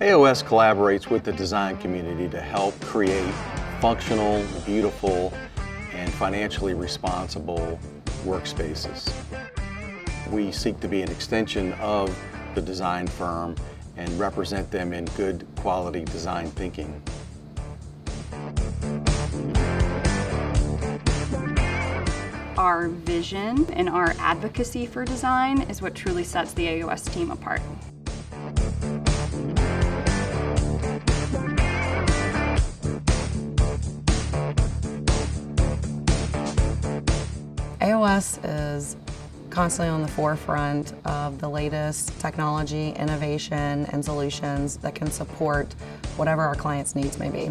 AOS collaborates with the design community to help create functional, beautiful, and financially responsible workspaces. We seek to be an extension of the design firm and represent them in good quality design thinking. Our vision and our advocacy for design is what truly sets the AOS team apart. AOS is constantly on the forefront of the latest technology, innovation, and solutions that can support whatever our clients' needs may be.